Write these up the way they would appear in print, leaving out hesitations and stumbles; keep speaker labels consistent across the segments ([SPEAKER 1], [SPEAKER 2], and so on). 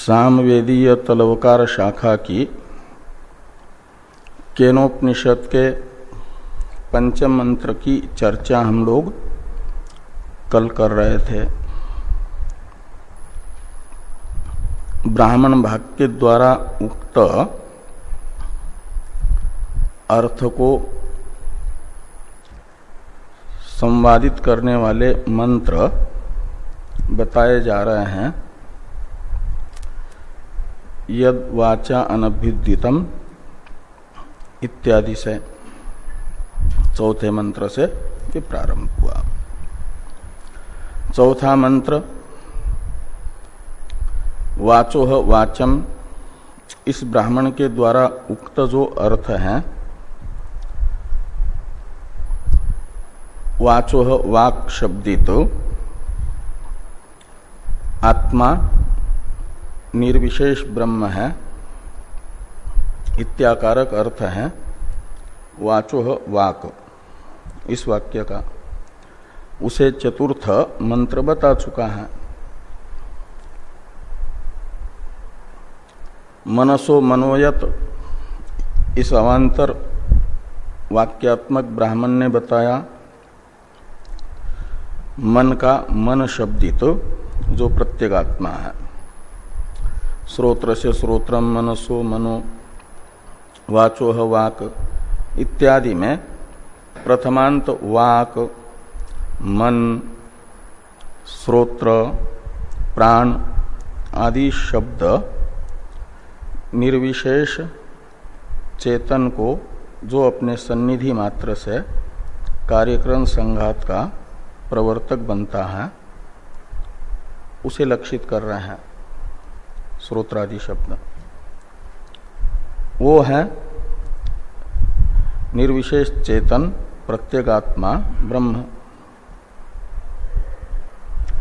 [SPEAKER 1] सामवेदीय तलवकार शाखा की केनोपनिषद के पंचम मंत्र की चर्चा हम लोग कल कर रहे थे। ब्राह्मण भाग के द्वारा उक्त अर्थ को संवादित करने वाले मंत्र बताए जा रहे हैं। यद वाचा अनभ्युदितम इत्यादि से चौथे मंत्र से ये प्रारंभ हुआ। चौथा मंत्र वाचोह वाचम, इस ब्राह्मण के द्वारा उक्त जो अर्थ है, वाचोह वाक शब्दित आत्मा निर्विशेष ब्रह्म है इत्याकारक अर्थ है वाचोह वाक इस वाक्य का। उसे चतुर्थ मंत्र बता चुका है। मनसो मनोयत, इस अवान्तर वाक्यात्मक ब्राह्मण ने बताया मन का मन शब्दित जो प्रत्यगात्मा है। श्रोत्र से श्रोत्रम, मनसो मनो, वाचोह वाक इत्यादि में प्रथमांत वाक, मन, श्रोत्र, प्राण आदि शब्द निर्विशेष चेतन को जो अपने सन्निधि मात्र से कार्यक्रम संघात का प्रवर्तक बनता है उसे लक्षित कर रहे हैं। श्रोत्रादि शब्द वो है निर्विशेष चेतन प्रत्यगात्मा ब्रह्म।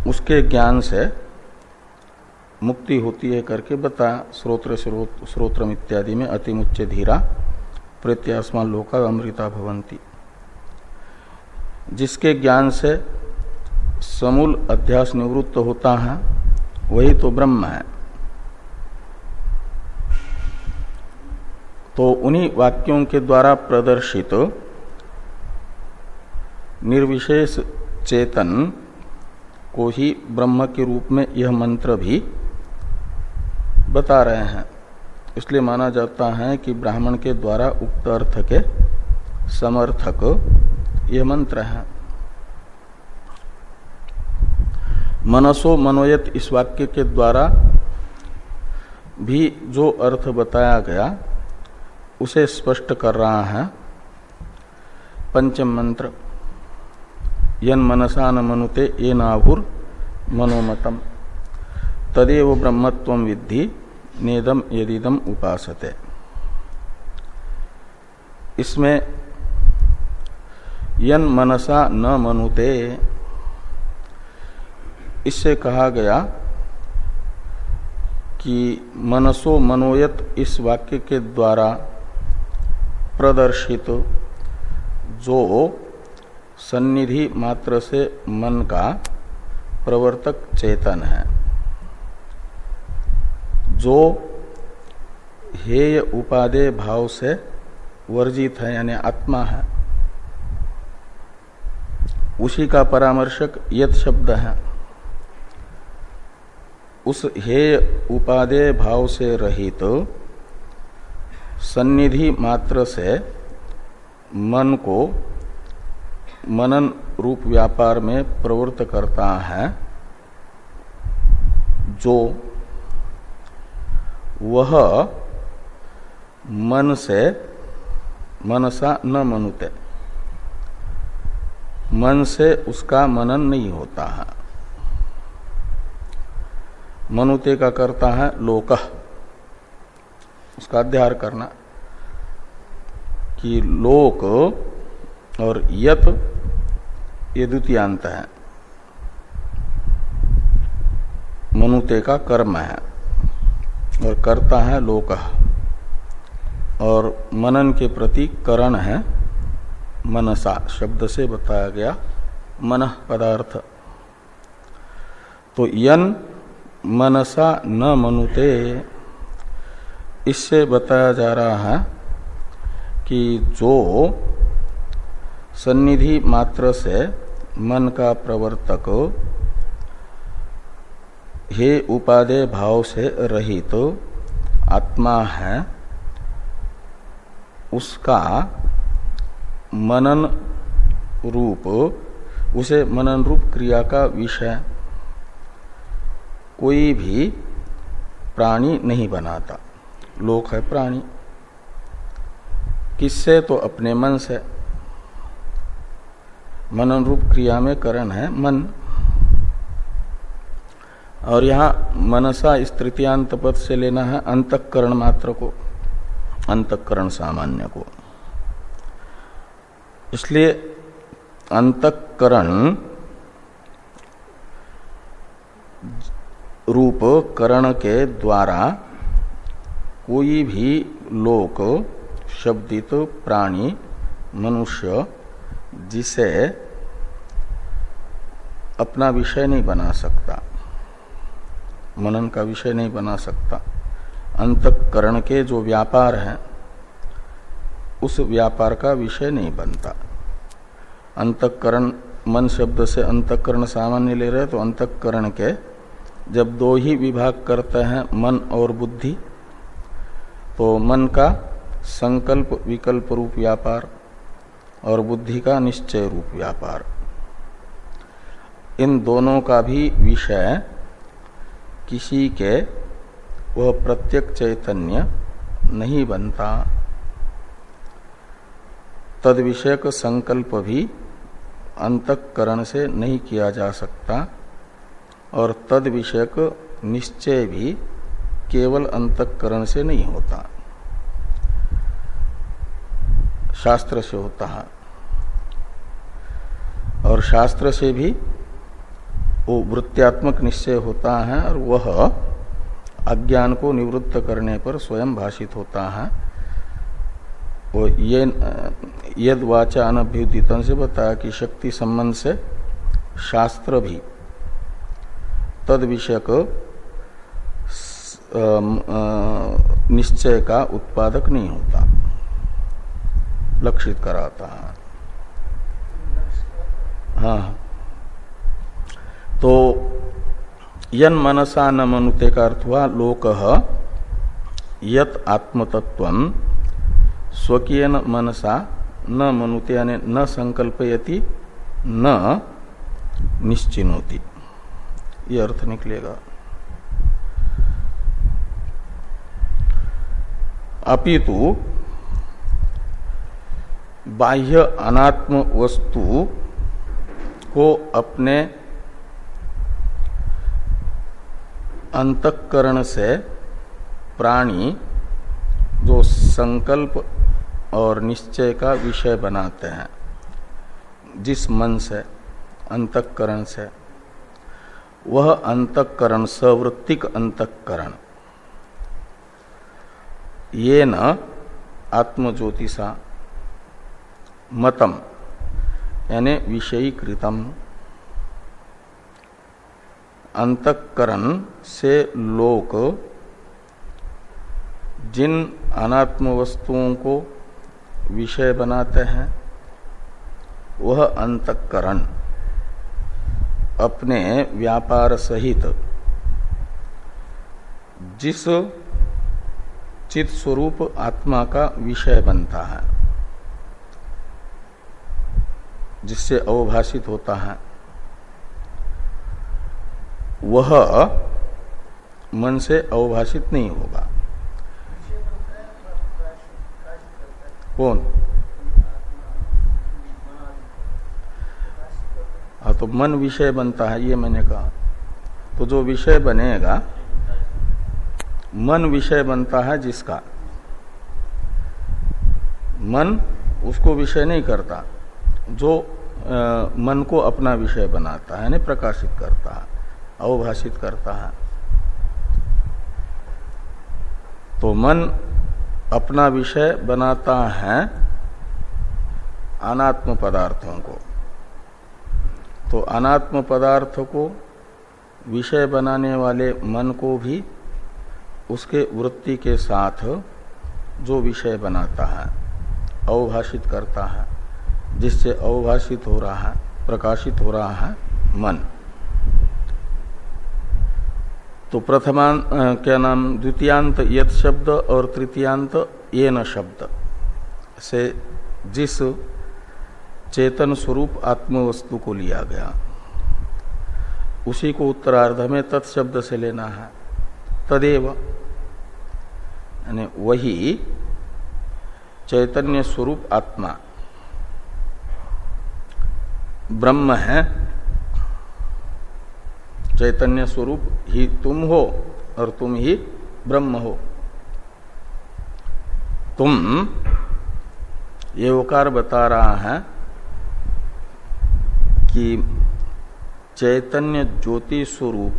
[SPEAKER 1] उसके ज्ञान से मुक्ति होती है करके बताया। श्रोत्रम इत्यादि में अतिमुच्च धीरा प्रत्यास्मा लोका अमृता भवंती, जिसके ज्ञान से समूल अध्यास निवृत्त होता है वही तो ब्रह्म है। तो उन्हीं वाक्यों के द्वारा प्रदर्शित निर्विशेष चेतन को ही ब्रह्म के रूप में यह मंत्र भी बता रहे हैं। इसलिए माना जाता है कि ब्राह्मण के द्वारा उक्त अर्थ के समर्थक यह मंत्र है। मनसो मनोयत, इस वाक्य के द्वारा भी जो अर्थ बताया गया उसे स्पष्ट कर रहा है पंचम मंत्र। यन मनसा न मनुते ये नाभुर मनोमतम तदेव ब्रह्मत्वं विद्धि नेदम यदिदम उपासते। इसमें यन मनसा न मनुते, इससे कहा गया कि मनसो मनोयत इस वाक्य के द्वारा प्रदर्शित जो सन्निधि मात्र से मन का प्रवर्तक चेतन है, जो हेय उपादेय भाव से वर्जित है, यानी आत्मा है, उसी का परामर्शक यत शब्द है। उस हेय उपादेय भाव से रहित सन्निधि मात्र से मन को मनन रूप व्यापार में प्रवृत्त करता है, जो वह मन से मनसा न मनुते, मन से उसका मनन नहीं होता है। मनुते का करता है लोकः, उसका अध्यार करना, कि लोक और यत ये द्वितीयांत है, मनुते का कर्म है और करता है लोकः, और मनन के प्रति करण है मनसा, शब्द से बताया गया मनः पदार्थ। तो यन मनसा न मनुते, इससे बताया जा रहा है कि जो सन्निधि मात्र से मन का प्रवर्तक हे उपादेय भाव से रहित आत्मा है, उसका मनन रूप, उसे मनन रूप क्रिया का विषय कोई भी प्राणी नहीं बनाता। लोक है प्राणी, किससे? तो अपने मन से। मनन रूप क्रिया में करण है मन। और यहाँ मनसा इस तृतीयांत पद से लेना है अंतःकरण मात्र को, अंतःकरण सामान्य को। इसलिए अंतःकरण रूप करण के द्वारा कोई भी लोक शब्दित प्राणी मनुष्य जिसे अपना विषय नहीं बना सकता, मनन का विषय नहीं बना सकता। अंतःकरण के जो व्यापार हैं उस व्यापार का विषय नहीं बनता। अंतःकरण, मन शब्द से अंतःकरण सामान्य ले रहे, तो अंतःकरण के जब दो ही विभाग करते हैं मन और बुद्धि, तो मन का संकल्प विकल्प रूप व्यापार और बुद्धि का निश्चय रूप व्यापार, इन दोनों का भी विषय किसी के वह प्रत्यक्ष चैतन्य नहीं बनता। तद विषयक संकल्प भी अंतःकरण से नहीं किया जा सकता और तद विषयक निश्चय भी केवल अंतःकरण से नहीं होता, शास्त्र से होता है। और शास्त्र से भी वो वृत्त्यात्मक निश्चय होता है और वह अज्ञान को निवृत्त करने पर स्वयं भाषित होता है। वो ये यद वाचा अनभ्युदितन से बताया कि शक्ति संबंध से शास्त्र भी तद विषयक निश्चय का उत्पादक नहीं होता, लक्षित कराता है। हाँ, तो यन मनसा न मनुते का अर्थ हुआ लोकः यत आत्मतत्वं स्वकीय मनसा न मनुते, यानी न संकल्पयति न निश्चिनोति, ये अर्थ निकलेगा। अपितु बाह्य अनात्म वस्तु को अपने अंतःकरण से प्राणी जो संकल्प और निश्चय का विषय बनाते हैं जिस मन से, अंतःकरण से, वह अंतःकरण सवृत्तिक अंतःकरण ये न आत्मज्योतिषा मतम यानी विषयीकृतम, अंतःकरण से लोक जिन अनात्म वस्तुओं को विषय बनाते हैं वह अंतःकरण अपने व्यापार सहित जिस चित स्वरूप आत्मा का विषय बनता है, जिससे अवभाषित होता है, वह मन से अवभाषित नहीं होगा। कौन? हाँ, तो मन विषय बनता है, ये मैंने कहा। तो जो विषय बनेगा, मन विषय बनता है जिसका, मन उसको विषय नहीं करता, जो मन को अपना विषय बनाता है, यानी प्रकाशित करता है, अवभाषित करता है। तो मन अपना विषय बनाता है अनात्म पदार्थों को। तो अनात्म पदार्थ को विषय बनाने वाले मन को भी उसके वृत्ति के साथ जो विषय बनाता है, अवभाषित करता है, जिससे अवभाषित हो रहा है, प्रकाशित हो रहा है मन। तो प्रथमांत क्या नाम, द्वितीयांत यत शब्द और तृतीयांत येन शब्द से जिस चेतन स्वरूप आत्मवस्तु को लिया गया उसी को उत्तरार्ध में तत्शब्द से लेना है। तदेव यानी वही चैतन्य स्वरूप आत्मा ब्रह्म है। चैतन्य स्वरूप ही तुम हो और तुम ही ब्रह्म हो। तुम, ये ओकार बता रहा है कि चैतन्य ज्योति स्वरूप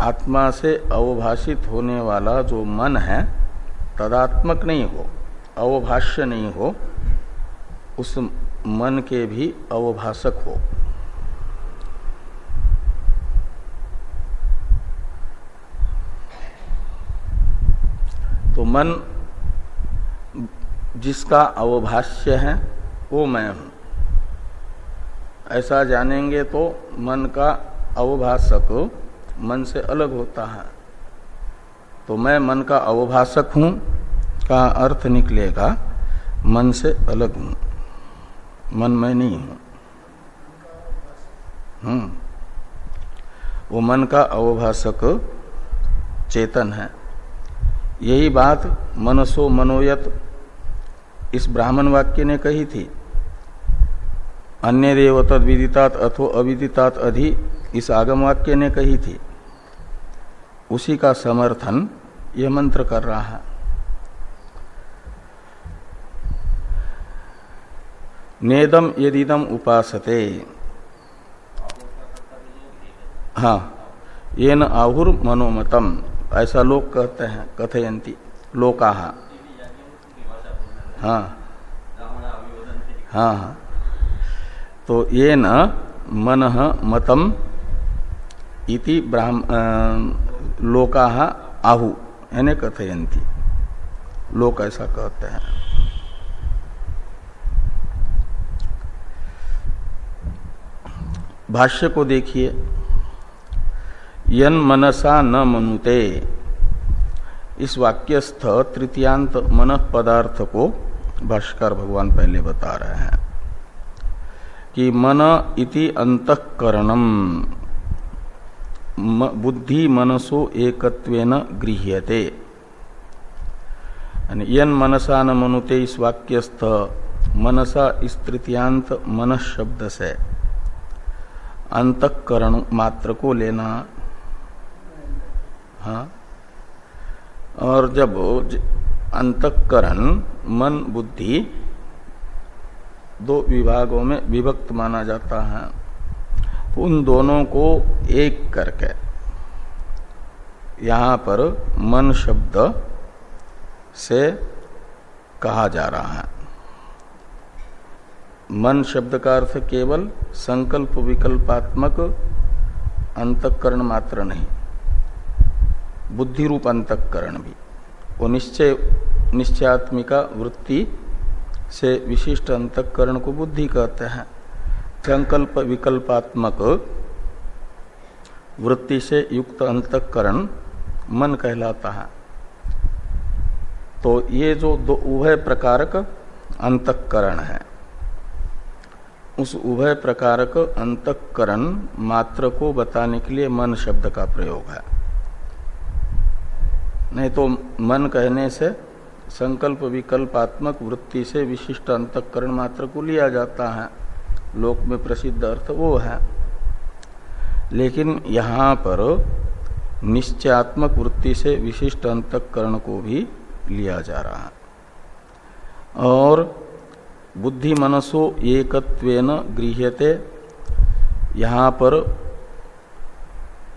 [SPEAKER 1] आत्मा से अवभाषित होने वाला जो मन है तदात्मक नहीं हो, अवभाष्य नहीं हो, उस मन के भी अवभाषक हो। तो मन जिसका अवभाष्य है वो मैं हूं, ऐसा जानेंगे तो मन का अवभाषक मन से अलग होता है। तो मैं मन का अवभाषक हूं का अर्थ निकलेगा मन से अलग हूं, मन मैं नहीं हूं। वो मन का अवभाषक चेतन है। यही बात मनसो मनोयत इस ब्राह्मण वाक्य ने कही थी। अन्य देव तद विदितात अथो अविदितात अधि इस आगम वाक्य ने कही थी। उसी का समर्थन यह मंत्र कर रहा है। नेदम यदिदम उपासते, हाँ, येन आहुर मनोमतम, ऐसा लोग कहते हैं, कथयंती लोकाः। हाँ हाँ हाँ, तो ये न मन मतम इति लोकाः आहु यानी कथयंती, लोक ऐसा कहते हैं। भाष्य को देखिए, यन मनसा न मनुते, इस वाक्यस्थ तृतीयांत मन पदार्थ को भाष्यकार भगवान पहले बता रहे हैं कि मन इति अंतःकरणम बुद्धि मनसो एकत्वेन गृह्यते। यन मनसा न मनुते, इस वाक्यस्थ मनसा इस तृतीयांत मन शब्द से अंतःकरण मात्र को लेना। हाँ, और जब अंतःकरण मन बुद्धि दो विभागों में विभक्त माना जाता है, उन दोनों को एक करके यहाँ पर मन शब्द से कहा जा रहा है। मन शब्द का अर्थ केवल संकल्प विकल्पात्मक अंतःकरण मात्र नहीं, बुद्धि रूप अंतःकरण भी। वो निश्चयात्मिका वृत्ति से विशिष्ट अंतःकरण को बुद्धि कहते हैं। संकल्प विकल्पात्मक वृत्ति से युक्त अंतःकरण मन कहलाता है। तो ये जो दो उभय प्रकारक अंतःकरण है, उस उभय प्रकारक अंतःकरण मात्र को बताने के लिए मन शब्द का प्रयोग है। नहीं तो मन कहने से संकल्प विकल्पात्मक वृत्ति से विशिष्ट अंतःकरण मात्र को लिया जाता है, लोक में प्रसिद्ध अर्थ वो है। लेकिन यहाँ पर निश्चयात्मक वृत्ति से विशिष्ट अंतःकरण को भी लिया जा रहा है। और बुद्धि मनसो एकत्वेन गृह्यते, यहाँ पर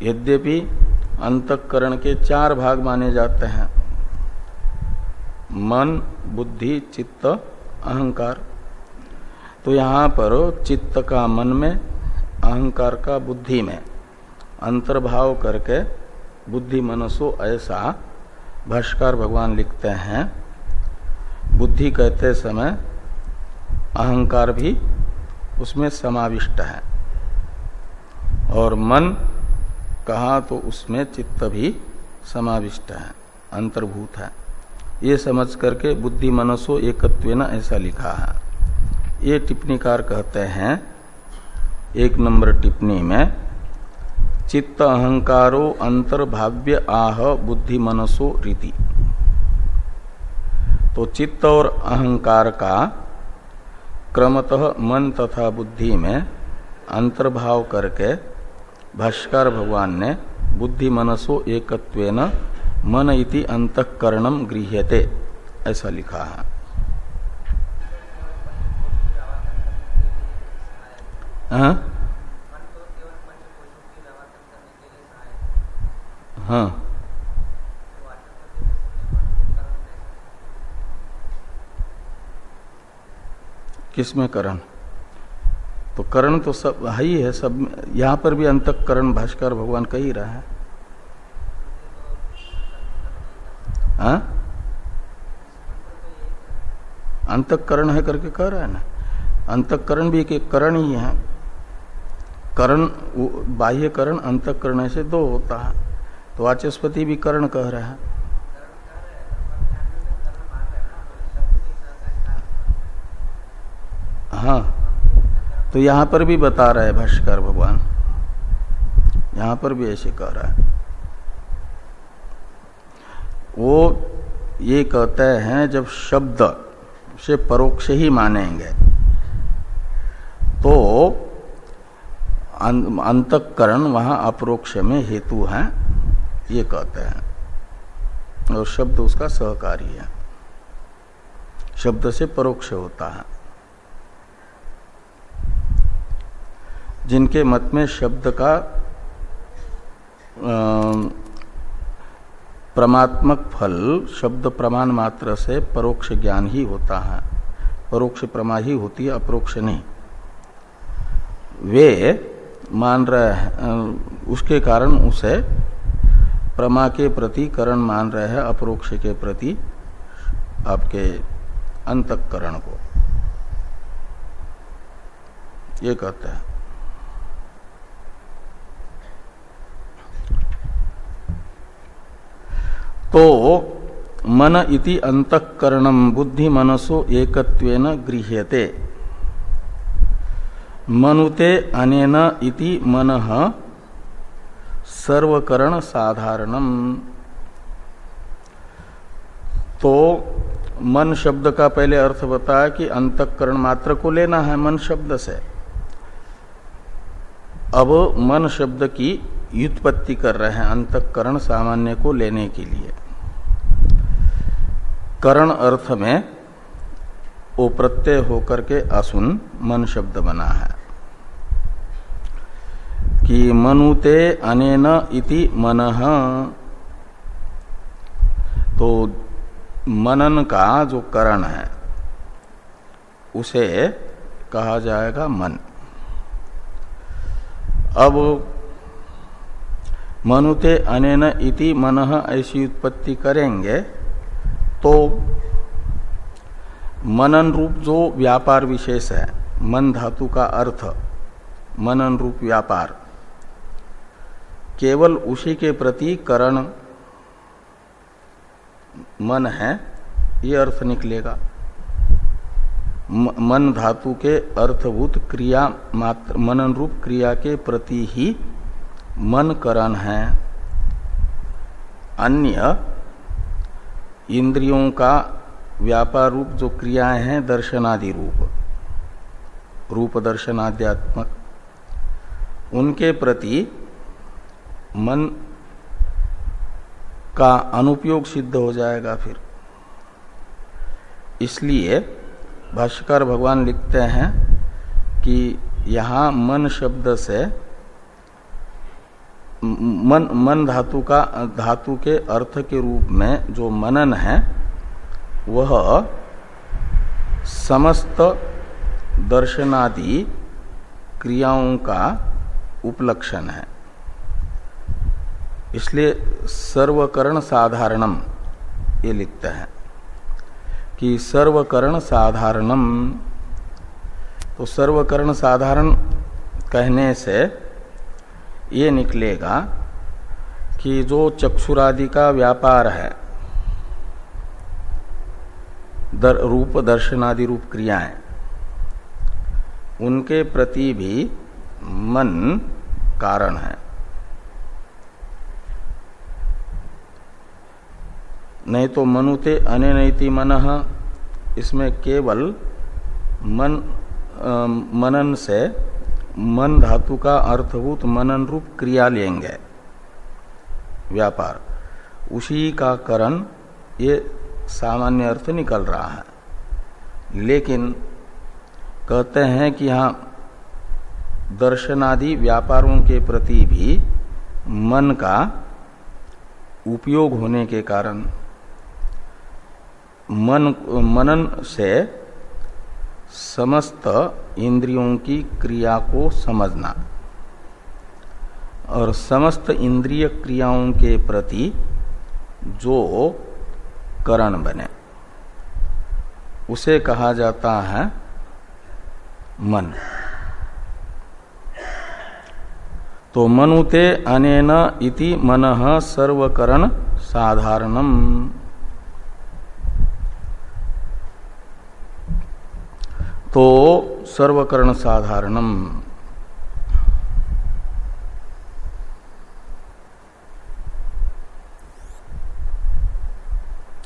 [SPEAKER 1] यद्यपि अंतःकरण के चार भाग माने जाते हैं, मन, बुद्धि, चित्त, अहंकार। तो यहाँ पर चित्त का मन में, अहंकार का बुद्धि में, अंतर्भाव करके बुद्धि मनसो ऐसा भाष्यकार भगवान लिखते हैं। बुद्धि कहते समय अहंकार भी उसमें समाविष्ट है और मन कहा तो उसमें चित्त भी समाविष्ट है, अंतर्भूत है। ये समझ करके बुद्धि मनसो एकत्वेन ऐसा लिखा है। ये टिप्पणीकार कहते हैं 1 नंबर टिप्पणी में, चित्त अहंकारो अंतर्भाव्य आह बुद्धि मनसो रीति। तो चित्त और अहंकार का क्रमतः मन तथा बुद्धि में अंतर्भाव करके भाष्यकार भगवान ने बुद्धि मनसो एकत्वेन मन इति अंतःकरणम गृह्यते ऐसा लिखा है। हाँ, किसमें करण? तो करण तो सब है ही है, सब। यहाँ पर भी अंतःकरण भाष्यकार भगवान कह ही रहा है। हाँ, अंतःकरण है करके कह रहा है ना। अंतःकरण भी एक करण ही है। करण बाह्य करण अंतःकरण ऐसे 2 होता है। तो वाचस्पति भी करण कह रहा है। हाँ, तो यहां पर भी बता रहा है भाष्यकार भगवान, यहां पर भी ऐसे कह रहा है। वो ये कहते हैं जब शब्द से परोक्ष ही मानेंगे तो अंतःकरण वहां अपरोक्ष में हेतु है, ये कहते हैं। और शब्द उसका सहकारी है, शब्द से परोक्ष होता है। जिनके मत में शब्द का प्रमात्मक फल शब्द प्रमाण मात्र से परोक्ष ज्ञान ही होता है, परोक्ष प्रमा ही होती है, अपरोक्ष नहीं। वे मान रहे हैं, उसके कारण उसे प्रमा के प्रति करण मान रहे हैं, अपरोक्ष के प्रति आपके अंतःकरण को, ये कहते हैं। तो मन इति अंतःकरणम बुद्धि मनसो एकत्वेन गृह्यते मनुते अनेन इति मनः सर्वकरण साधारणम। तो मन शब्द का पहले अर्थ बताया कि अंतःकरण मात्र को लेना है मन शब्द से। अब मन शब्द की व्युत्पत्ति कर रहे हैं अंतःकरण सामान्य को लेने के लिए। करण अर्थ में वो प्रत्यय होकर के असुन मन शब्द बना है कि मनुते अनेन इति मनः। तो मनन का जो करण है उसे कहा जाएगा मन। अब मनुते अनेन इति मनः ऐसी उत्पत्ति करेंगे तो मनन रूप जो व्यापार विशेष है, मन धातु का अर्थ मनन रूप व्यापार, केवल उसी के प्रति करण मन है, ये अर्थ निकलेगा। मन धातु के अर्थभूत क्रिया मात्र मनन रूप क्रिया के प्रति ही मन करण है। अन्य इंद्रियों का व्यापार रूप जो क्रियाएं हैं दर्शनादि रूप, रूप दर्शनाद्यात्मक, उनके प्रति मन का अनुपयोग सिद्ध हो जाएगा फिर। इसलिए भाष्यकार भगवान लिखते हैं कि यहाँ मन शब्द से मन धातु के अर्थ के रूप में जो मनन है वह समस्त दर्शनादि क्रियाओं का उपलक्षण है। इसलिए सर्वकरण साधारणम ये लिखते हैं कि सर्वकरण साधारणम। तो सर्वकरण साधारण कहने से ये निकलेगा कि जो चक्षुरादि का व्यापार है, रूप दर्शनादि रूप क्रियाएं, उनके प्रति भी मन कारण है। नहीं तो मनुते अनेनैति मनः, इसमें केवल मनन से मन धातु का अर्थभूत मनन रूप क्रिया लेंगे व्यापार, उसी का करण ये सामान्य अर्थ निकल रहा है। लेकिन कहते हैं कि यहाँ दर्शनादि व्यापारों के प्रति भी मन का उपयोग होने के कारण मनन से समस्त इंद्रियों की क्रिया को समझना और समस्त इंद्रिय क्रियाओं के प्रति जो करण बने उसे कहा जाता है मन। तो मनुते अनेन इति मनः सर्वकरण साधारणम। तो सर्वकरण साधारणम,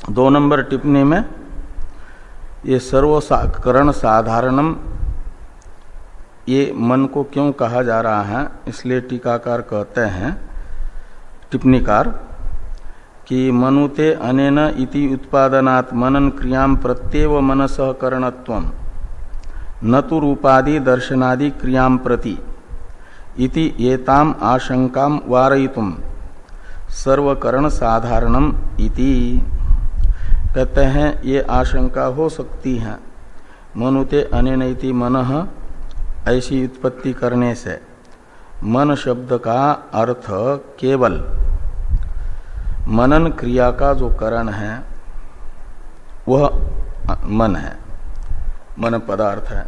[SPEAKER 1] दो नंबर टिप्पणी में ये सर्वकरण साधारणम ये मन को क्यों कहा जा रहा है, इसलिए टीकाकार कहते हैं टिप्पणीकार कि मनुते अनेन इति उत्पादनात् मनन क्रियां प्रत्येव मनसः करणत्वम् न तो रूपादि दर्शनादि क्रियां प्रति इति एताम आशंकां वारयितुम सर्वकरण साधारणम इति। कहते हैं ये आशंका हो सकती है मनुते अनेनैति मनः ऐसी उत्पत्ति करने से मन शब्द का अर्थ केवल मनन क्रिया का जो करण है वह मन है, मन पदार्थ है,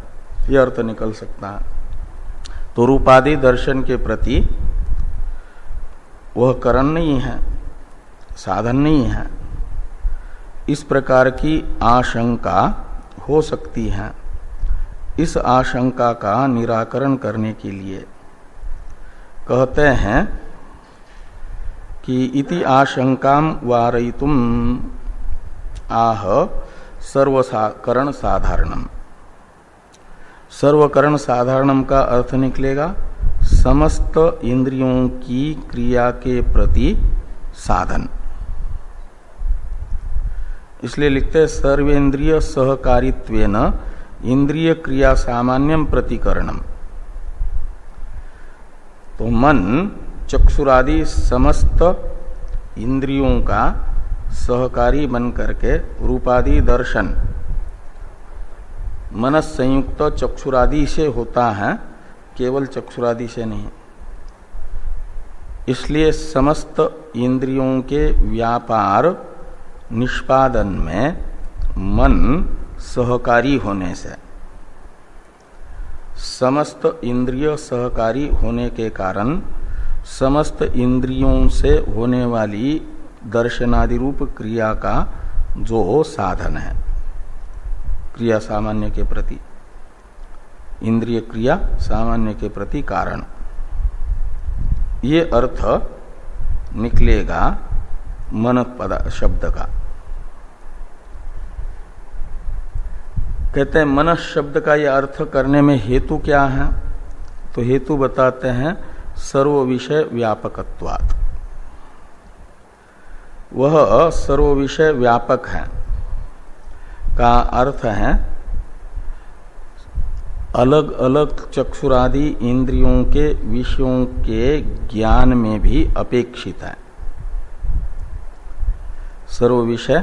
[SPEAKER 1] यह अर्थ निकल सकता है। तो रूपादि दर्शन के प्रति वह करण नहीं है, साधन नहीं है, इस प्रकार की आशंका हो सकती है। इस आशंका का निराकरण करने के लिए कहते हैं कि इति आशंकाम वारयितुम आह सर्वकरण साधारणम। सर्वकरण साधारणम का अर्थ निकलेगा समस्त इंद्रियों की क्रिया के प्रति साधन। इसलिए लिखते सर्वेन्द्रिय सहकारित्वेन इंद्रिय क्रिया सामान्यम प्रतिकरणम। तो मन चक्षुरादि समस्त इंद्रियों का सहकारी बन करके रूपादि दर्शन मनस संयुक्त चक्षुरादि से होता है, केवल चक्षुरादि से नहीं। इसलिए समस्त इंद्रियों के व्यापार निष्पादन में मन सहकारी होने से, समस्त इंद्रिय सहकारी होने के कारण समस्त इंद्रियों से होने वाली दर्शनादि रूप क्रिया का जो साधन है, क्रिया सामान्य के प्रति, इंद्रिय क्रिया सामान्य के प्रति कारण, ये अर्थ निकलेगा मन पद शब्द का। कहते हैं मन शब्द का यह अर्थ करने में हेतु क्या है, तो हेतु बताते हैं सर्व विषय व्यापकत्वात्। वह सर्व विषय व्यापक है का अर्थ है अलग अलग चक्षुरादि इंद्रियों के विषयों के ज्ञान में भी अपेक्षित है। सर्व विषय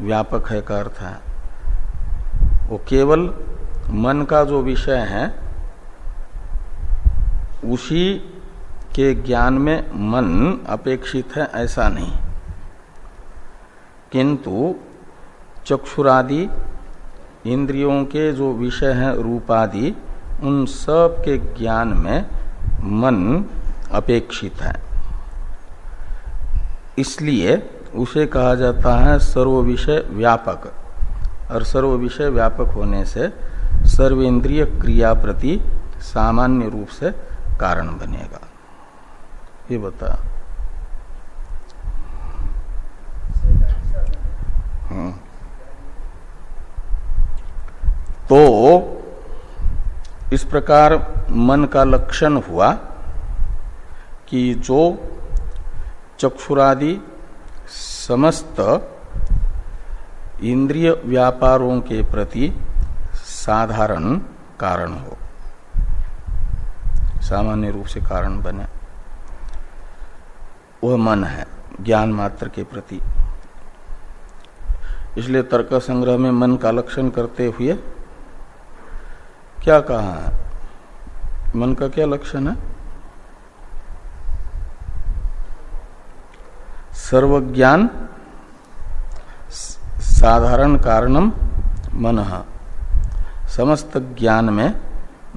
[SPEAKER 1] व्यापक है का अर्थ है वो केवल मन का जो विषय है उसी के ज्ञान में मन अपेक्षित है ऐसा नहीं, किंतु चक्षुरादि इंद्रियों के जो विषय हैं रूपादि, उन सब के ज्ञान में मन अपेक्षित है। इसलिए उसे कहा जाता है सर्व विषय व्यापक, और सर्व विषय व्यापक होने से सर्वेंद्रिय क्रिया प्रति सामान्य रूप से कारण बनेगा। ये बता। तो इस प्रकार मन का लक्षण हुआ कि जो चक्षुरादि समस्त इंद्रिय व्यापारों के प्रति साधारण कारण हो, सामान्य रूप से कारण बने, वह मन है ज्ञान मात्र के प्रति। इसलिए तर्क संग्रह में मन का लक्षण करते हुए क्या कहा है? मन का क्या लक्षण है? सर्वज्ञान साधारण कारणम मनः, समस्त ज्ञान में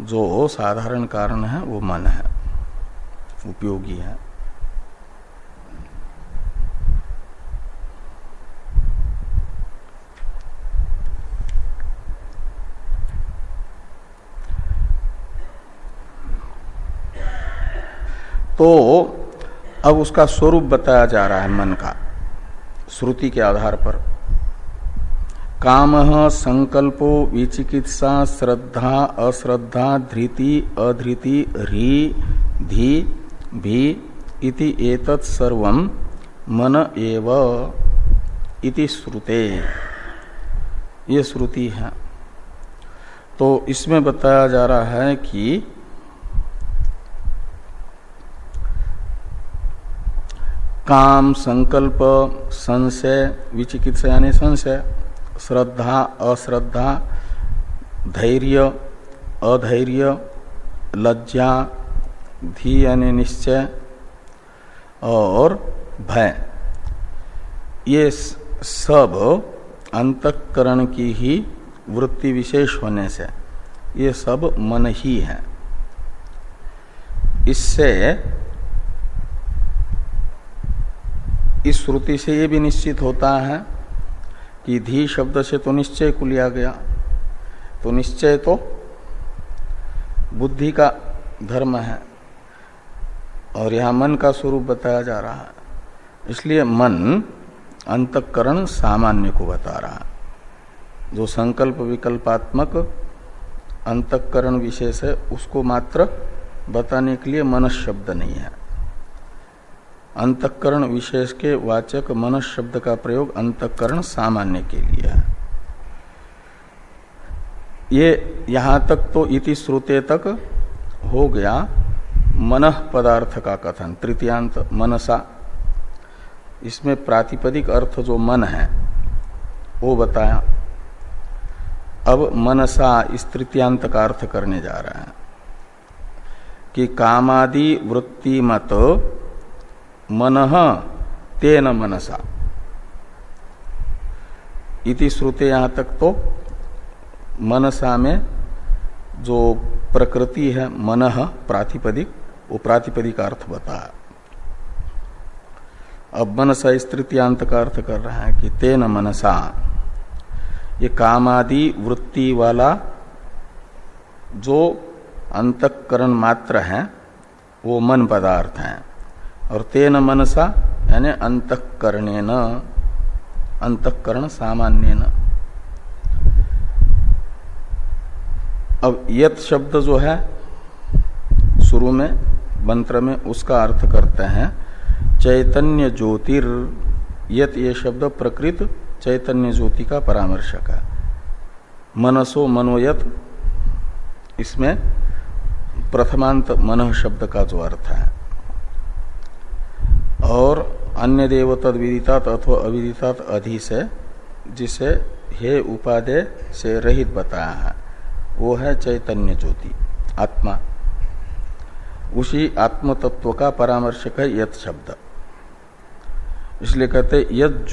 [SPEAKER 1] जो साधारण कारण है वो मन है, उपयोगी है। तो अब उसका स्वरूप बताया जा रहा है मन का, श्रुति के आधार पर। कामः संकल्पो विचिकित्सा श्रद्धा अश्रद्धा धृति अधृति ह्री धी भी इति एतत् सर्वं मन एव इति श्रुते, ये श्रुति है। तो इसमें बताया जा रहा है कि काम, संकल्प, संशय, विचिकित्सा यानी संशय, श्रद्धा अश्रद्धा, धैर्य अधैर्य, लज्जा, धी यानी निश्चय और भय, ये सब अंतःकरण की ही वृत्ति विशेष होने से ये सब मन ही है। इससे इस श्रुति से ये भी निश्चित होता है कि धी शब्द से तो निश्चय को लिया गया, तो निश्चय तो बुद्धि का धर्म है और यहाँ मन का स्वरूप बताया जा रहा है। इसलिए मन अंतःकरण सामान्य को बता रहा है। जो संकल्प विकल्पात्मक अंतःकरण विशेष है उसको मात्र बताने के लिए मनस शब्द नहीं है। अंतःकरण विशेष के वाचक मनस शब्द का प्रयोग अंतःकरण सामान्य के लिए है। ये यहां तक तो इति श्रुते तक हो गया मनः पदार्थ का कथन, तृतीयांत मनसा। इसमें प्रातिपदिक अर्थ जो मन है वो बताया। अब मनसा इस तृतीयांत का अर्थ करने जा रहा है कि कामादि वृत्तिमत मनः तेन मनसा इति श्रुते। यहां तक तो मनसा में जो प्रकृति है मनः प्रातिपदिक, वो प्रातिपदिक अर्थ बताया। अब मनसा इस तृतीयांत का अर्थ कर रहा है कि तेन मनसा, ये कामादि वृत्ति वाला जो अंतःकरण मात्र है वो मन पदार्थ है, और तेन मनसा यानी अंतःकरणेन, अंतःकरण सामान्येन। अब यत शब्द जो है शुरू में मंत्र में, उसका अर्थ करते हैं चैतन्य ज्योतिर। यत ये शब्द प्रकृत चैतन्य ज्योति का परामर्शक है। मनसो मनोयत, इसमें प्रथमांत मन शब्द का जो अर्थ है, और अन्य देव तद विदितात अथवा अविदितात अधि से जिसे हे उपादेय से रहित बताया है वो है चैतन्य ज्योति आत्मा। उसी आत्म तत्व का परामर्शक है यत शब्द। इसलिए कहते यद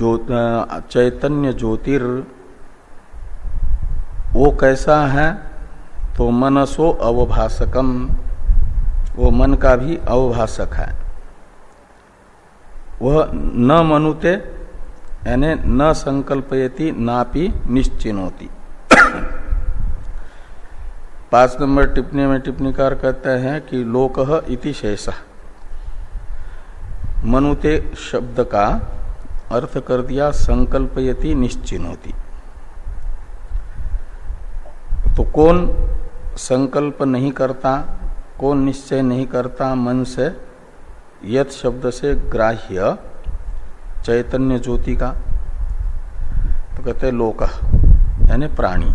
[SPEAKER 1] चैतन्य ज्योतिर, वो कैसा है? तो मनसो अवभासकम, वो मन का भी अवभाषक है। वह न मनुते यानी न संकल्पयति नापि निश्चिनोति। 5 नंबर टिप्पणी में टिप्पणीकार कहते हैं कि लोकः इति शेषः, मनुते शब्द का अर्थ कर दिया संकल्पयति निश्चिनोति। तो कौन संकल्प नहीं करता, कौन निश्चय नहीं करता मन से? यत शब्द से ग्राह्य चैतन्य ज्योति का। तो कहते लोक यानी प्राणी,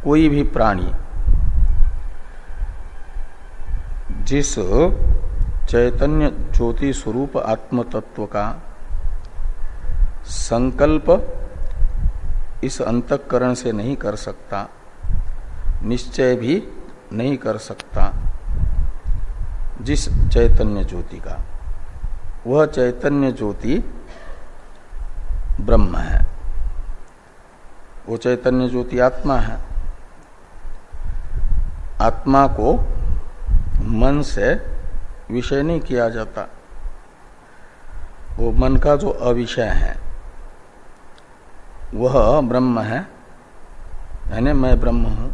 [SPEAKER 1] कोई भी प्राणी जिस चैतन्य ज्योति स्वरूप आत्म तत्व का संकल्प इस अंतःकरण से नहीं कर सकता, निश्चय भी नहीं कर सकता, जिस चैतन्य ज्योति का, वह चैतन्य ज्योति ब्रह्म है। वो चैतन्य ज्योति आत्मा है। आत्मा को मन से विषय नहीं किया जाता। वो मन का जो अविषय है वह ब्रह्म है, यानी मैं ब्रह्म हूं,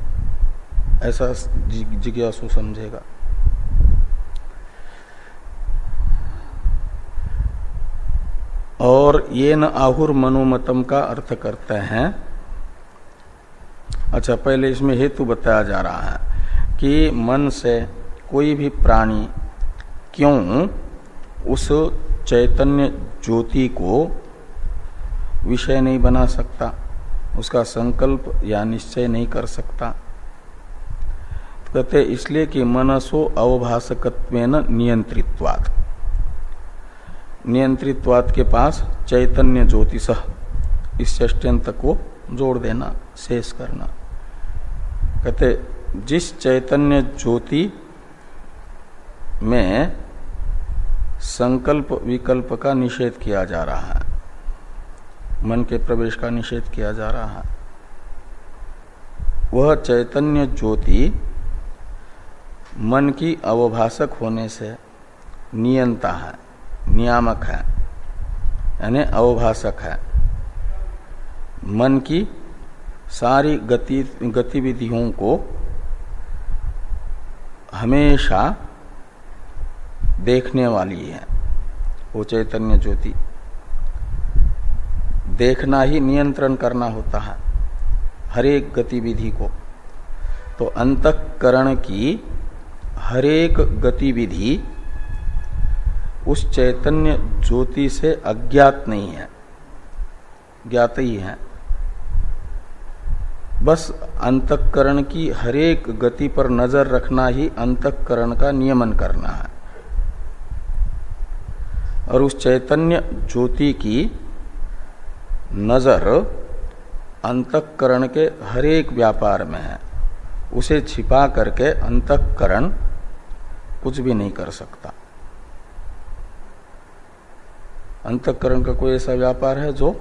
[SPEAKER 1] ऐसा जिज्ञासु समझेगा। और ये न आहुर मनोमतम का अर्थ करते हैं। अच्छा, पहले इसमें हेतु बताया जा रहा है कि मन से कोई भी प्राणी क्यों उस चैतन्य ज्योति को विषय नहीं बना सकता, उसका संकल्प या निश्चय नहीं कर सकता। तो कहते इसलिए कि मनसो अवभासकत्वेन नियंत्रित्वात्, नियंत्रित्वात् के पास चैतन्य ज्योतिष, इस षष्ट्यंत को जोड़ देना, शेष करना। कहते जिस चैतन्य ज्योति में संकल्प विकल्प का निषेध किया जा रहा है, मन के प्रवेश का निषेध किया जा रहा है, वह चैतन्य ज्योति मन की अवभाषक होने से नियंता है, नियामक है, यानी अवभाषक है। मन की सारी गतिविधियों को हमेशा देखने वाली है वो चैतन्य ज्योति। देखना ही नियंत्रण करना होता है हर एक गतिविधि को। तो अंतःकरण की हर एक गतिविधि उस चैतन्य ज्योति से अज्ञात नहीं है, ज्ञात ही है। बस अंतःकरण की हर एक गति पर नजर रखना ही अंतःकरण का नियमन करना है। और उस चैतन्य ज्योति की नजर अंतःकरण के हर एक व्यापार में है, उसे छिपा करके अंतःकरण कुछ भी नहीं कर सकता। अंतःकरण का कोई ऐसा व्यापार है जो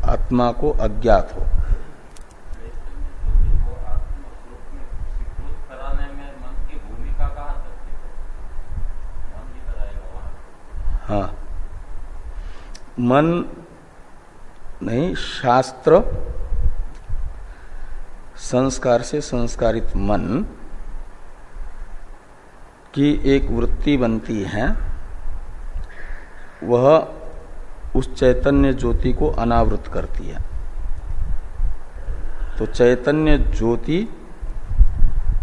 [SPEAKER 1] आत्मा को अज्ञात हो। हाँ, मन नहीं, शास्त्र संस्कार से संस्कारित मन की एक वृत्ति बनती है, वह उस चैतन्य ज्योति को अनावृत करती है। तो चैतन्य ज्योति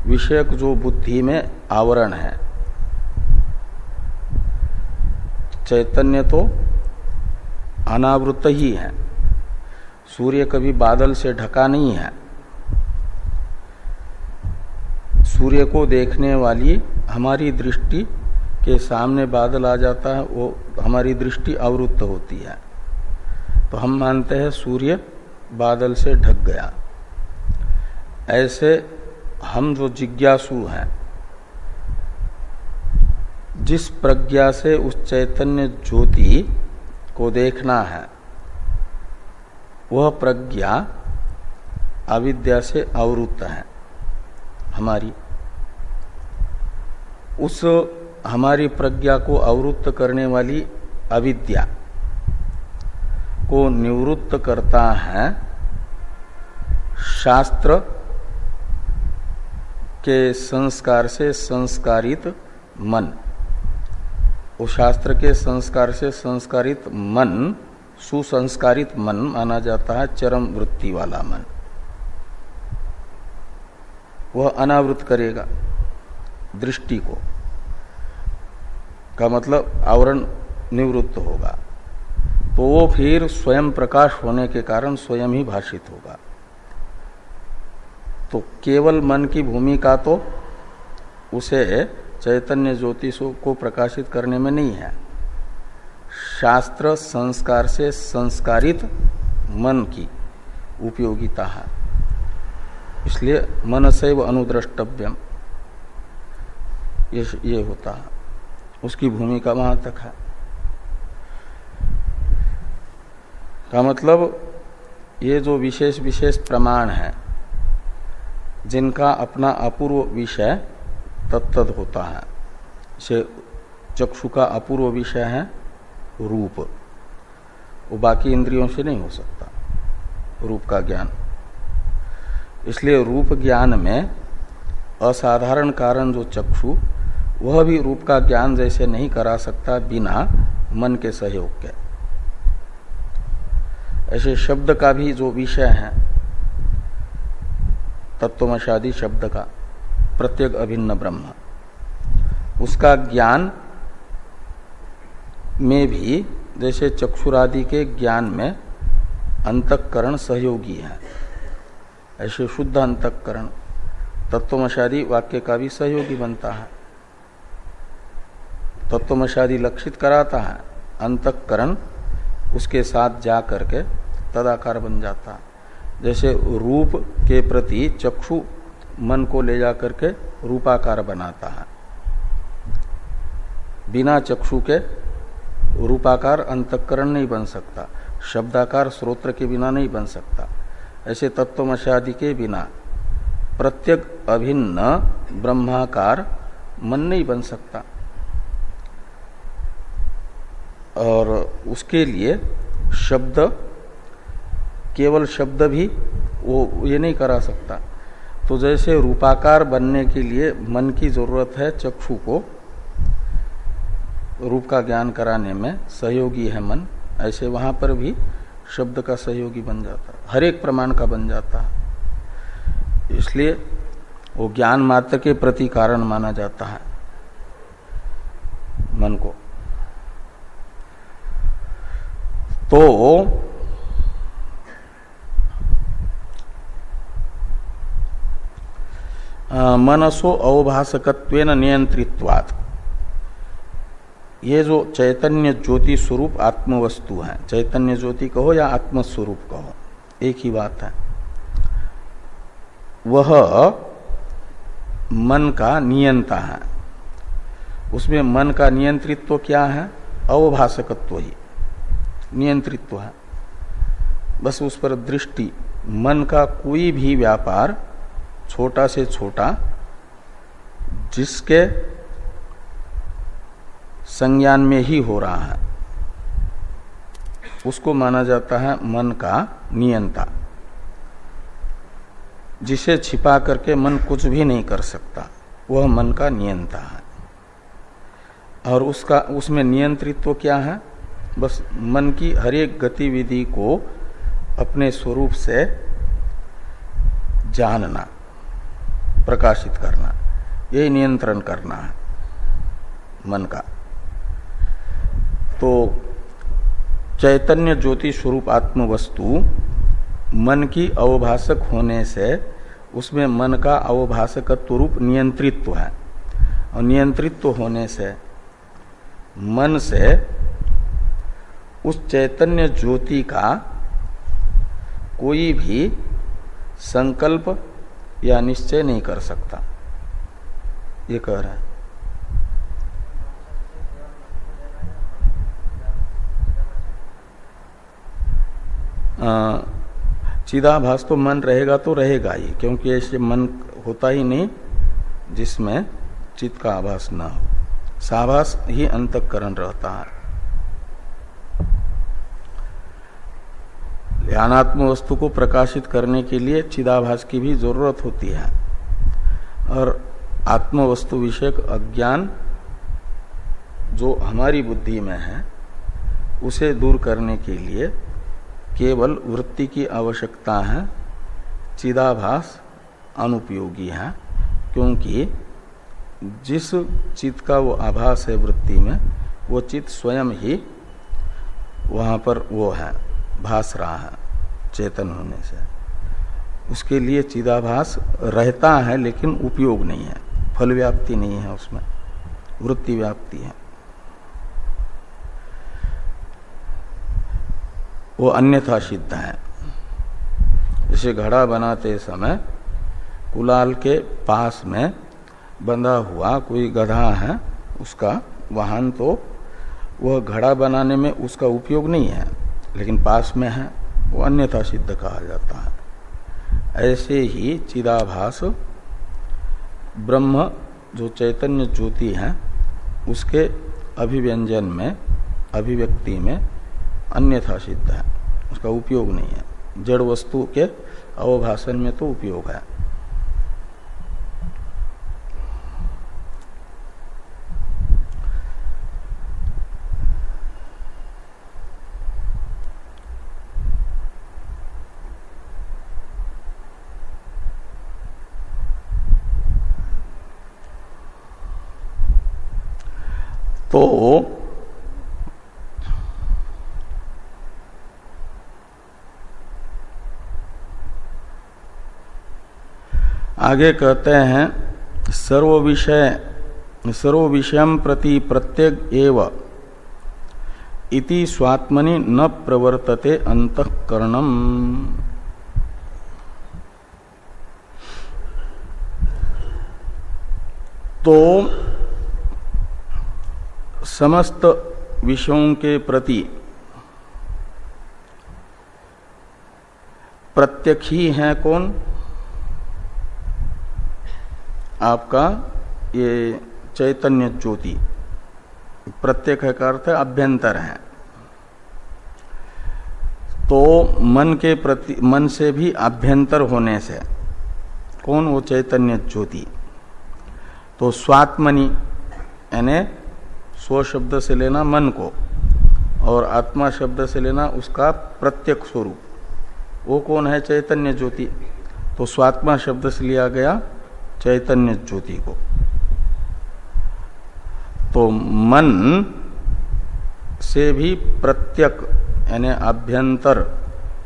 [SPEAKER 1] विषयक जो बुद्धि में आवरण है, चैतन्य तो अनावृत ही है। सूर्य कभी बादल से ढका नहीं है। सूर्य को देखने वाली हमारी दृष्टि के सामने बादल आ जाता है, वो हमारी दृष्टि आवृत्त होती है, तो हम मानते हैं सूर्य बादल से ढक गया। ऐसे हम जो जिज्ञासु हैं, जिस प्रज्ञा से उस चैतन्य ज्योति को देखना है वह प्रज्ञा अविद्या से आवृत्त है हमारी। उस हमारी प्रज्ञा को आवृत्त करने वाली अविद्या को निवृत्त करता है शास्त्र के संस्कार से संस्कारित मन। वो शास्त्र के संस्कार से संस्कारित मन सुसंस्कारित मन माना जाता है, चरम वृत्ति वाला मन। वह अनावृत करेगा दृष्टि को, का मतलब आवरण निवृत्त होगा, तो वो फिर स्वयं प्रकाश होने के कारण स्वयं ही भाषित होगा। तो केवल मन की भूमिका तो उसे चैतन्य ज्योति को प्रकाशित करने में नहीं है, शास्त्र संस्कार से संस्कारित मन की उपयोगिता है। इसलिए मनसैव अनुद्रष्टव्यम ये होता है, उसकी भूमिका वहां तक है। का मतलब ये जो विशेष विशेष प्रमाण है जिनका अपना अपूर्व विषय तत्तद होता है, से चक्षु का अपूर्व विषय है रूप, वो बाकी इंद्रियों से नहीं हो सकता रूप का ज्ञान। इसलिए रूप ज्ञान में असाधारण कारण जो चक्षु, वह भी रूप का ज्ञान जैसे नहीं करा सकता बिना मन के सहयोग के, ऐसे शब्द का भी जो विषय है तत्वमशादी शब्द का प्रत्येक अभिन्न ब्रह्म, उसका ज्ञान में भी जैसे चक्षुरादि के ज्ञान में अंतःकरण सहयोगी है, ऐसे शुद्ध अंतःकरण तत्वमशादी वाक्य का भी सहयोगी बनता है। तत्वमशादी लक्षित कराता है, अंतःकरण उसके साथ जा करके तदाकार बन जाता है। जैसे रूप के प्रति चक्षु मन को ले जा करके रूपाकार बनाता है, बिना चक्षु के रूपाकार अंतःकरण नहीं बन सकता, शब्दाकार श्रोत्र के बिना नहीं बन सकता। ऐसे तत्वमशादी के बिना प्रत्येक अभिन्न ब्रह्माकार मन नहीं बन सकता, और उसके लिए शब्द, केवल शब्द भी वो ये नहीं करा सकता। तो जैसे रूपाकार बनने के लिए मन की जरूरत है, चक्षु को रूप का ज्ञान कराने में सहयोगी है मन, ऐसे वहां पर भी शब्द का सहयोगी बन जाता है, हर एक प्रमाण का बन जाता है। इसलिए वो ज्ञान मात्र के प्रति कारण माना जाता है मन को। तो मनसो अवभासकत्वेन नियंत्रित्वात्, ये जो चैतन्य ज्योति स्वरूप आत्मवस्तु है, चैतन्य ज्योति कहो या आत्मस्वरूप कहो एक ही बात है, वह मन का नियंता है। उसमें मन का नियंत्रित्व क्या है? अवभासकत्व ही नियंत्रित्व है। बस उस पर दृष्टि, मन का कोई भी व्यापार छोटा से छोटा जिसके संज्ञान में ही हो रहा है उसको माना जाता है मन का नियंता, जिसे छिपा करके मन कुछ भी नहीं कर सकता, वह मन का नियंता है। और उसका उसमें नियंत्रित्व क्या है? बस मन की हर एक गतिविधि को अपने स्वरूप से जानना, प्रकाशित करना, यही नियंत्रण करना है मन का। तो चैतन्य ज्योति स्वरूप आत्मवस्तु मन की अवभाषक होने से उसमें मन का अवभाषकत्व रूप नियंत्रित्व है, और नियंत्रित्व होने से मन से उस चैतन्य ज्योति का कोई भी संकल्प या निश्चय नहीं कर सकता, ये कह रहा है। चिदाभास तो मन रहेगा तो रहेगा ही, क्योंकि ऐसे मन होता ही नहीं जिसमें चित्त का आभास ना हो। साभास ही अंतःकरण रहता है। अनात्म वस्तु को प्रकाशित करने के लिए चिदाभास की भी जरूरत होती है, और आत्म वस्तु विषयक अज्ञान जो हमारी बुद्धि में है उसे दूर करने के लिए केवल वृत्ति की आवश्यकता है। चिदाभास अनुपयोगी है, क्योंकि जिस चित्त का वो आभास है वृत्ति में, वो चित्त स्वयं ही वहां पर वो है, भास रहा है चेतन होने से। उसके लिए चिदाभास रहता है लेकिन उपयोग नहीं है, फल व्याप्ति नहीं है उसमें, वृत्ति व्याप्ति है। वो अन्यथा सिद्ध है। जैसे घड़ा बनाते समय कुलाल के पास में बंधा हुआ कोई गधा है, उसका वाहन, तो वह घड़ा बनाने में उसका उपयोग नहीं है, लेकिन पास में है, वो अन्यथा सिद्ध कहा जाता है। ऐसे ही चिदाभास ब्रह्म जो चैतन्य ज्योति है उसके अभिव्यंजन में, अभिव्यक्ति में अन्यथा सिद्ध है, उसका उपयोग नहीं है। जड़ वस्तु के अवभाषण में तो उपयोग है। तो आगे कहते हैं सर्व विषयम प्रति प्रत्यग एव इति स्वात्मनि न प्रवर्तते अंतःकरणम। तो समस्त विषयों के प्रति प्रत्यक्ष ही है कौन? आपका ये चैतन्य ज्योति। प्रत्यक्ष है का अर्थ है अभ्यंतर है। तो मन के प्रति, मन से भी अभ्यंतर होने से कौन? वो चैतन्य ज्योति। तो स्वात्मनि यानी स्व शब्द से लेना मन को, और आत्मा शब्द से लेना उसका प्रत्यक्ष स्वरूप, वो कौन है? चैतन्य ज्योति। तो स्वात्मा शब्द से लिया गया चैतन्य ज्योति को। तो मन से भी प्रत्यक यानी अभ्यंतर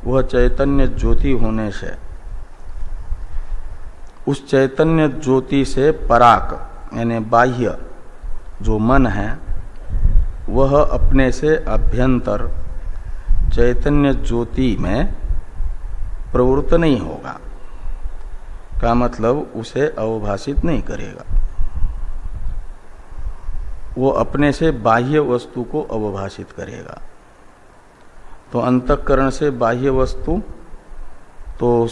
[SPEAKER 1] वह चैतन्य ज्योति होने से उस चैतन्य ज्योति से पराक यानी बाह्य जो मन है वह अपने से अभ्यंतर चैतन्य ज्योति में प्रवृत्त नहीं होगा। का मतलब उसे अवभाषित नहीं करेगा, वो अपने से बाह्य वस्तु को अवभाषित करेगा। तो अंतःकरण से बाह्य वस्तु तो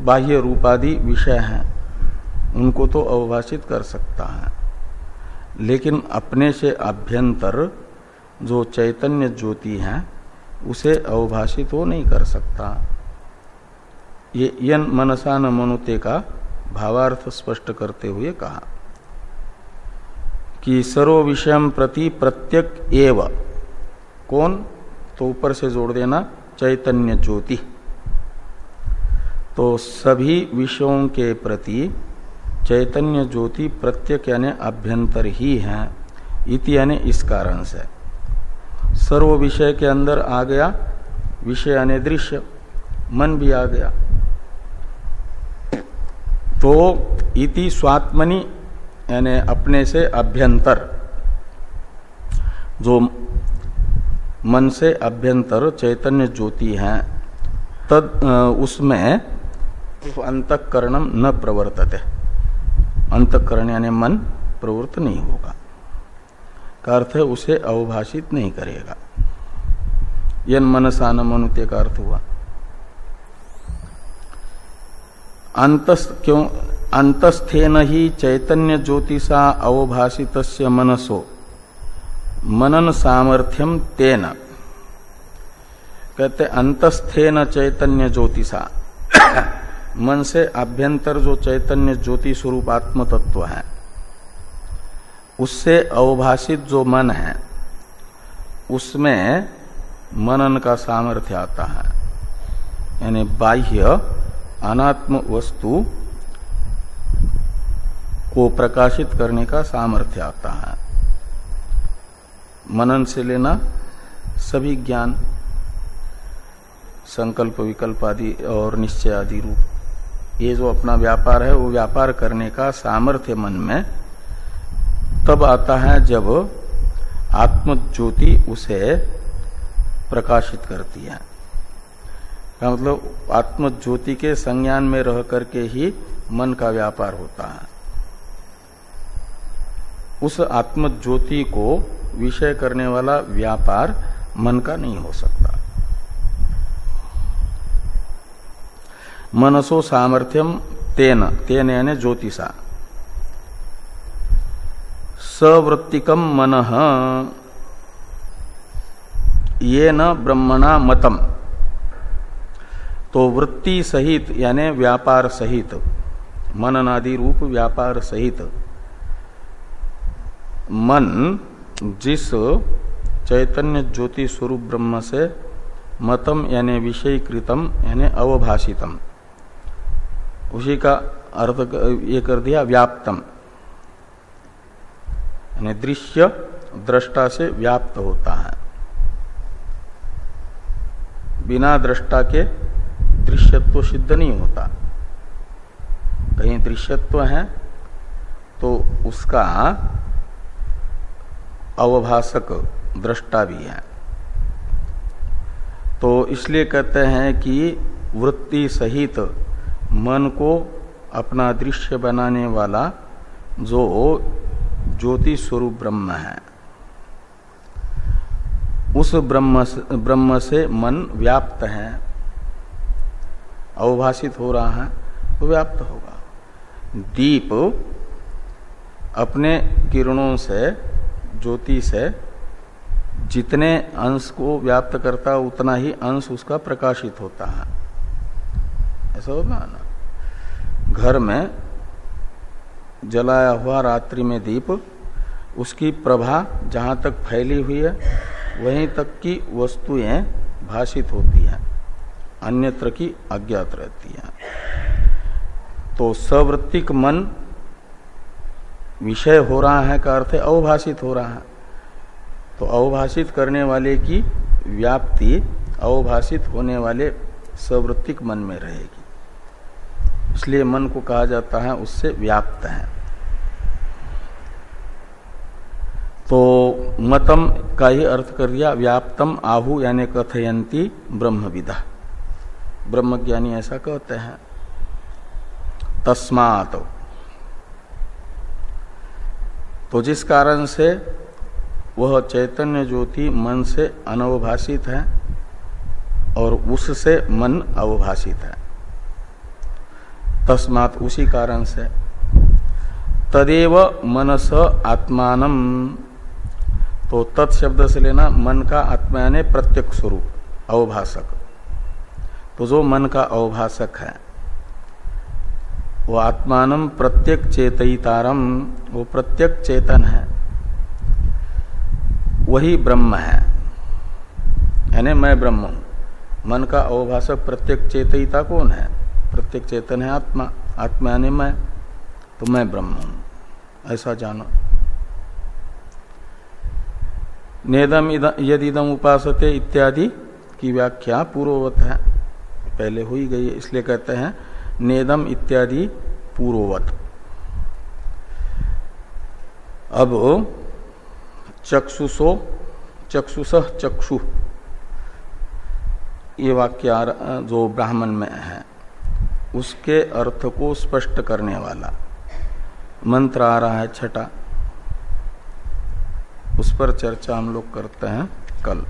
[SPEAKER 1] बाह्य रूपादि विषय हैं, उनको तो अवभाषित कर सकता है, लेकिन अपने से अभ्यंतर जो चैतन्य ज्योति है उसे अवभाषित वो नहीं कर सकता। ये यन मनसा न मनुते का भावार्थ स्पष्ट करते हुए कहा कि सर्व विषयम प्रति प्रत्यक एव कौन? तो ऊपर से जोड़ देना चैतन्य ज्योति। तो सभी विषयों के प्रति चैतन्य ज्योति प्रत्यक यानी अभ्यंतर ही है। इति यानी इस कारण से सर्व विषय के अंदर आ गया, विषय यानी दृश्य, मन भी आ गया। तो इति स्वात्मनि यानी अपने से अभ्यंतर, जो मन से अभ्यंतर चैतन्य ज्योति है, तद उसमें अंतःकरणम न प्रवर्तते। अंतःकरण यानी मन प्रवृत्त नहीं होगा, का अर्थ है उसे अवभाषित नहीं करेगा। यन मनसा न मनुते का अर्थ हुआ। अंतस्थेन ही चैतन्य ज्योतिषा अवभाषितस्य मनसो मनन सामर्थ्यम तेन, कहते अंतस्थेन चैतन्य ज्योतिषा, मन से आभ्यंतर जो चैतन्य ज्योति स्वरूप आत्म तत्व है उससे अवभाषित जो मन है उसमें मनन का सामर्थ्य आता है, यानी बाह्य अनात्म वस्तु को प्रकाशित करने का सामर्थ्य आता है। मनन से लेना सभी ज्ञान, संकल्प विकल्प आदि और निश्चय आदि रूप, ये जो अपना व्यापार है वो व्यापार करने का सामर्थ्य मन में तब आता है जब आत्म ज्योति उसे प्रकाशित करती है। का मतलब आत्म ज्योति के संज्ञान में रह करके ही मन का व्यापार होता है। उस आत्म ज्योति को विषय करने वाला व्यापार मन का नहीं हो सकता। मनसो सामर्थ्यम तेन, तेन यानी ज्योतिषा, सवृत्तिकम मनः ये न ब्रह्मणा मतम, तो वृत्ति सहित यानी व्यापार सहित, मननादि रूप व्यापार सहित मन जिस चैतन्य ज्योति स्वरूप ब्रह्म से मतम यानी विषयीकृतम यानी अवभाषितम, उसी का अर्थ ये कर दिया व्याप्तम, यानी दृश्य दृष्टा से व्याप्त होता है। बिना दृष्टा के दृश्यत्व सिद्ध नहीं होता। कहीं दृश्यत्व है तो उसका अवभाषक दृष्टा भी है। तो इसलिए कहते हैं कि वृत्ति सहित मन को अपना दृश्य बनाने वाला जो ज्योति स्वरूप ब्रह्म है, उस ब्रह्म से मन व्याप्त है, अवभाषित हो रहा है तो व्याप्त होगा। दीप अपने किरणों से, ज्योति से जितने अंश को व्याप्त करता उतना ही अंश उसका प्रकाशित होता है। ऐसा होता है ना, घर में जलाया हुआ रात्रि में दीप, उसकी प्रभा जहाँ तक फैली हुई है वहीं तक की वस्तुएं भाषित होती हैं, अन्यत्र की अज्ञात रहती हैं। तो सवृत्तिक मन विषय हो रहा है का अर्थ है अवभाषित हो रहा है। तो अवभाषित करने वाले की व्याप्ति अवभाषित होने वाले सवृत्तिक मन में रहेगी, इसलिए मन को कहा जाता है उससे व्याप्त है। तो मतम का ही अर्थ कर दिया व्याप्तम आहु यानी कथयंती ब्रह्मविदा, ब्रह्मज्ञानी ऐसा कहते हैं। तस्मात्, तो जिस कारण से वह चैतन्य ज्योति मन से अनवभाषित है और उससे मन अवभाषित है, तस्मात् उसी कारण से तदेव मनस आत्मानम, तो तत्शब्द से लेना मन का आत्मा यानी प्रत्यक्ष स्वरूप अवभाषक। तो जो मन का अवभाषक है वो आत्मानम प्रत्यक चेतयितारम, वो प्रत्यक चेतन है, वही ब्रह्म है, यानी मैं ब्रह्म हूं। मन का अवभाषक प्रत्यक चेतयिता कौन है? प्रत्यक चेतन है आत्मा, आत्मा यानी मैं, तो मैं ब्रह्म हूं, ऐसा जानो। नेदम यदिदम उपासते इत्यादि की व्याख्या पूर्ववत है, पहले हुई गई है, इसलिए कहते हैं नेदम इत्यादि पूर्ववत। अब चक्षुषो चक्षुषः चक्षु, ये वाक्य जो ब्राह्मण में है उसके अर्थ को स्पष्ट करने वाला मंत्र आ रहा है छठा, उस पर चर्चा हम लोग करते हैं कल।